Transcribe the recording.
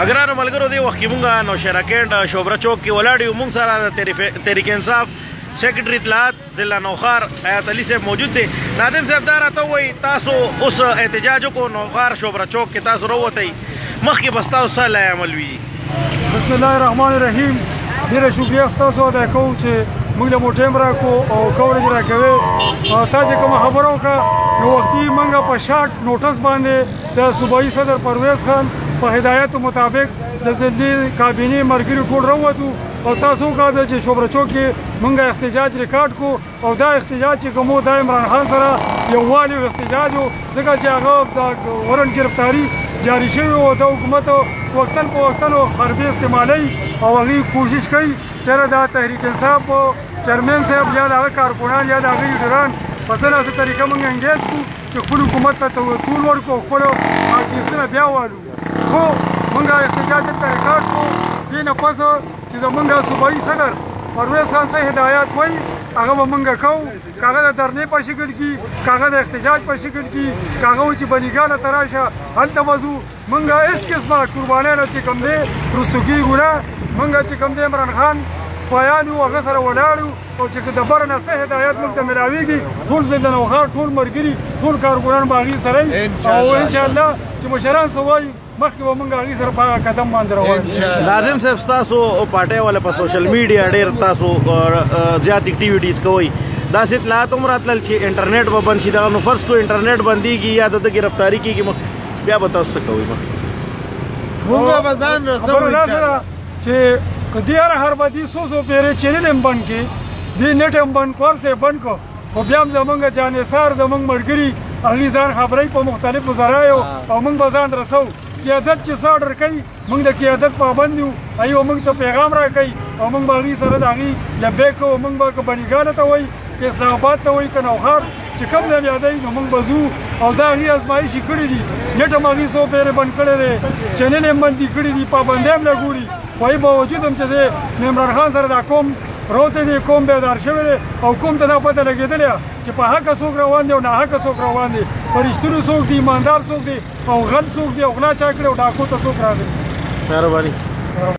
اګرانو ملګرو دی وخت کې مونږه نوشهره کېنډ شوبره چوک کې ولاړ یو مونږ سره د تحریک انصاف سیکرټري اطلاعات ضلع نوخار حیات علي صاحب موجود دی. ناظم صاحب دا راته ووایي تاسو اوس احتجاج وکړو نوخار شوبره چوک کې تاسو راووتئ مخکې به ستاسو څه لای عمل وي؟ بسم الله الرحمن الرحیم. ډېره شکریه ستاسو ادا کوو چې موږ له مو ټایم راکړو او کوریج راکوې. تا چې کومه خبره وکړه نو وختي موږ په شارټ نوټس باندې د صوبایي صدر پرویز خان په هدایتو مطابق د ضلعي کابینې ملګري ټول راووتو او تاسو وکړه چې شوبره چوک کې موږ احتجاج ریکارډ کړو او دا احتجاج چې کوم دا عمران خان سره یووالي او احتجاج و ځکه چې هغه د ورن ګرفتاري جاري شوی و د حکومت وختن په وختن حربي استعمالوي او هغوی کوشش کوي چېرې دا تحریک انصاف چیرمین صاحب یا د هغه کارکونان یا د هغه لیډران په څه داسې طریقه موږ انګیج کړو چې خپل حکومت ته طول ورکړو او خپلو کیسونه بیا والو. خو موږ احتجاج دلته ریکارډ کړو. دې نه پس چې زموږ صوبایي صدر پرویز خان څه هدایات وایي هغه به موږ کوو. که هغه د دھرنې په شکل کې که هغه د احتجاج په شکل کې که هغه و چې بنیګانه ته راشه هلته به ځو. موږ هېڅ قسمه قربانۍ نه چې کوم دی رستو کېږو نه. موږ چې کوم دی عمران خان سپایان یو هغه سره ولاړ یو او چې د بره نه څه هدایت موږ ته میلاویږي ټول ضلع نوخار ټول ملګري ټول کارکونان به هغې سره وي او انشاءالله چې مشران څه وایي مخکې به موږ هغې سره په هغه قدم باندې روان. ناظم صاحب ستاسو پارټۍ والا په سوشل میډیا ډېر تاسو زیات اکټیویټیز کوئ. داسې اطلاعات هم راتلل چې انټرنیټ به بند شي دغه نو فرض کړو انټرنیټ بندېږي یا د ده ګرفتاري کېږي بیا به تاسو څه کوئ؟ موږ به ځان رسوو چې که دې هر بدي څو پیرې چینل هم بند کړي دې نیټ هم بند کړ ورسې بند کړو خو بیا هم زموږ جانثار زموږ ملګري هغوی ځان خبروي په مختلفو ذرایو او موږ به ځان رسوو. قیادت چې څه اډر کوي موږ د قیادت پابند یو هغوی موږ ته پیغام راکوي او موږ به هغوی سره د هغوی لبیک کوو. موږ به که بنیګانه ته وایي که اسلام آباد ته وایي که نوخار چې کوم ځای یادوي نو موږ به ځو او دا هغوی ازمایشي کړي دي. نیټ هم هغوی څو پیرې بند کړی دی چینل هم بندي کړي دي پابندۍ هم لګولي خو هغې باوجود هم چې دی د عمران خان سره دا قوم روتی دی قوم بیدار شوی دی او قوم ته دا پته لګېدلې چې په حقه څوک روان دی او ناحقه څوک روان دی په رښتونو څوک دی ایماندار څوک دی او غل څوک دی او غلا چا کړی او ډاکو ته څوک راغلی. مهرباني.